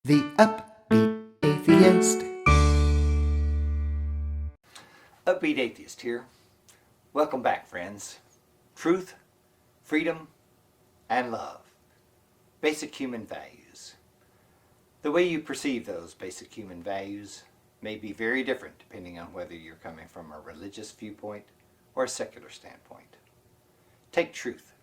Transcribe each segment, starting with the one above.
The Upbeat Atheist. Upbeat Atheist here. Welcome back, friends. Truth, freedom, and love. Basic human values. The way you perceive those basic human values may be very different depending on whether you're coming from a religious viewpoint or a secular standpoint. Take truth.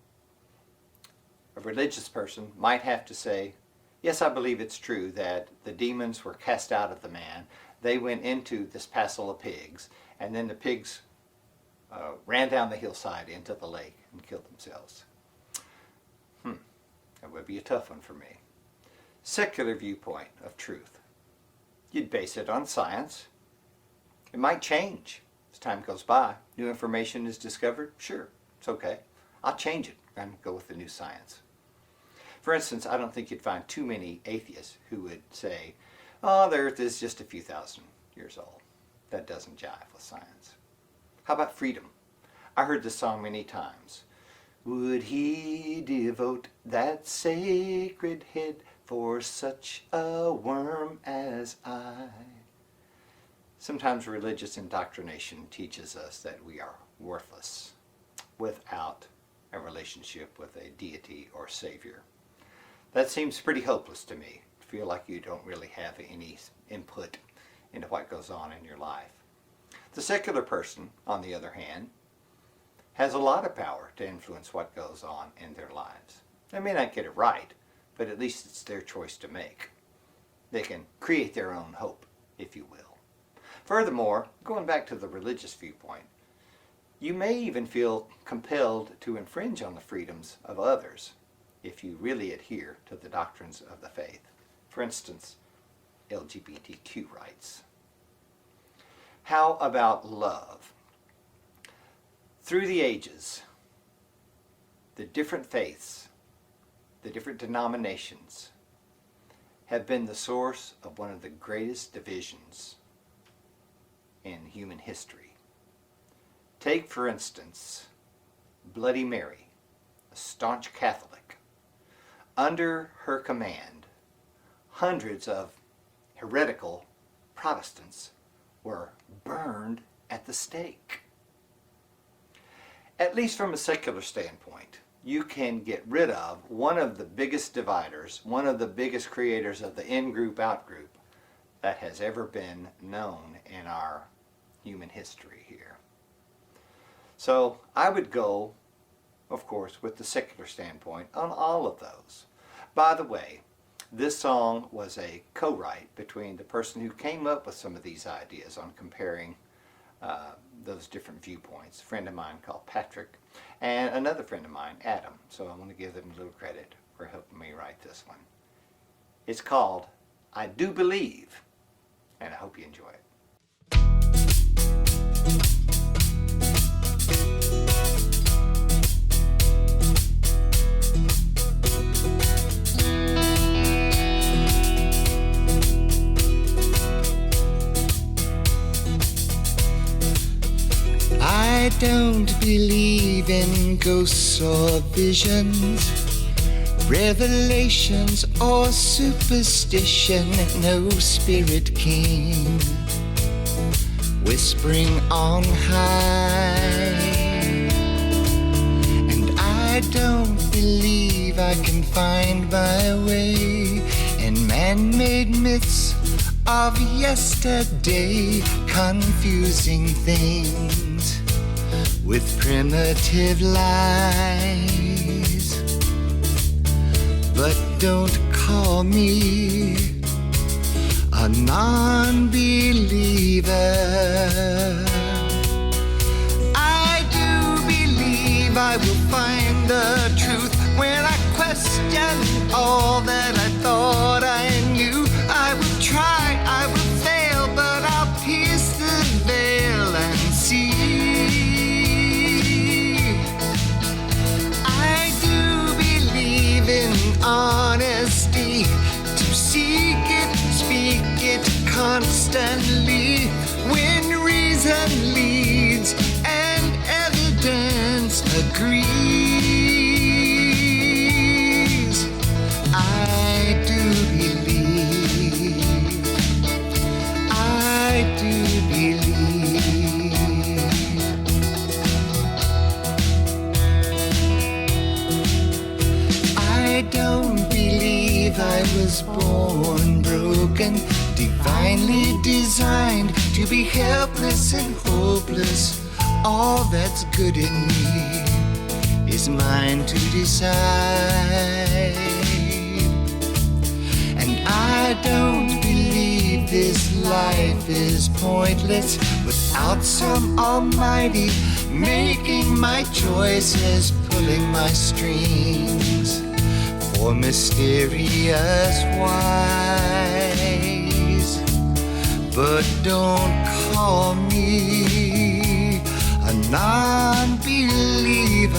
A religious person might have to say, yes, I believe it's true that the demons were cast out of the man. They went into this passel of pigs, and then the pigs ran down the hillside into the lake and killed themselves. That would be a tough one for me. Secular viewpoint of truth. You'd base it on science. It might change as time goes by. New information is discovered. Sure, it's okay. I'll change it and go with the new science. For instance, I don't think you'd find too many atheists who would say, oh, the earth is just a few thousand years old. That doesn't jive with science. How about freedom? I heard this song many times. Would he devote that sacred head for such a worm as I? Sometimes religious indoctrination teaches us that we are worthless without a relationship with a deity or savior. That seems pretty hopeless to me. I feel like you don't really have any input into what goes on in your life. The secular person, on the other hand, has a lot of power to influence what goes on in their lives. They may not get it right, but at least it's their choice to make. They can create their own hope, if you will. Furthermore, going back to the religious viewpoint, you may even feel compelled to infringe on the freedoms of others if you really adhere to the doctrines of the faith. For instance, LGBTQ rights. How about love? Through the ages, the different faiths, the different denominations have been the source of one of the greatest divisions in human history. Take, for instance, Bloody Mary, a staunch Catholic. Under her command, hundreds of heretical Protestants were burned at the stake. At least from a secular standpoint, you can get rid of one of the biggest dividers, one of the biggest creators of the in-group, out-group that has ever been known in our human history here. So I would go, of course, with the secular standpoint on all of those. By the way, this song was a co-write between the person who came up with some of these ideas on comparing those different viewpoints, a friend of mine called Patrick, and another friend of mine, Adam. So I want to give them a little credit for helping me write this one. It's called I Do Believe, and I hope you enjoy it. I don't believe in ghosts or visions, revelations or superstition. No spirit king whispering on high. And I don't believe I can find my way in man-made myths of yesterday, confusing things with primitive lies. But don't call me a non-believer. I do believe I will find the truth when I question all that I thought I knew. I will try, I will fail, but I'll pierce the veil and see. I do believe in honesty, to seek it, speak it constantly, when reason leads and evidence agrees. I do believe born broken, divinely designed to be helpless and hopeless. All that's good in me is mine to decide. And I don't believe this life is pointless without some almighty making my choices, pulling my strings for mysterious whys. But don't call me a non-believer.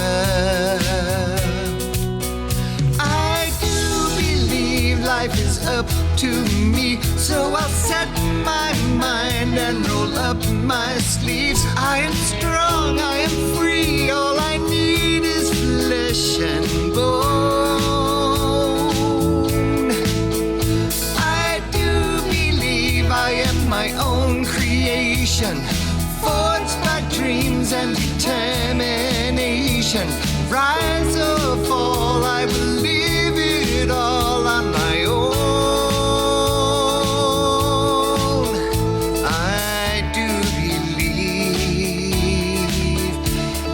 I do believe life is up to me, so I'll set my mind and roll up my sleeves. I am strong, I am free, all I need is flesh and bone. I do believe I am my own creation, forged by dreams and determination. Rise or fall, I will live it all on my own. I do believe,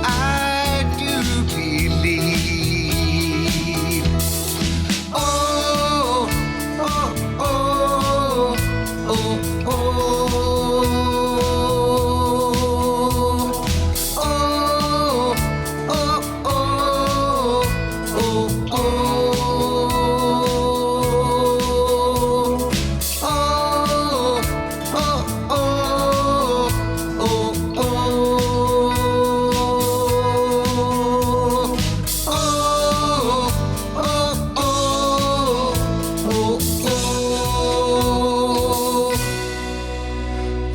I do believe. Oh, oh, oh, oh,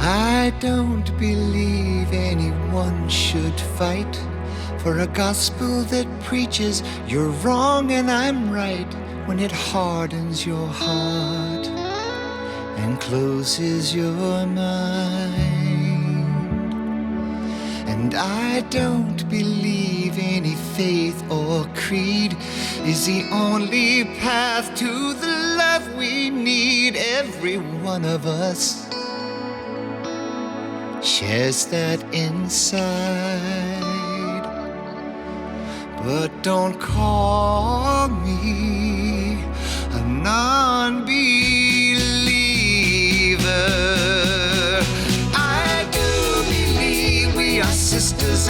I don't believe anyone should fight for a gospel that preaches you're wrong and I'm right, when it hardens your heart and closes your mind. And I don't believe any faith or creed is the only path to the love we need. Every one of us shares that inside. But don't call me a non-believer. I do believe we are sisters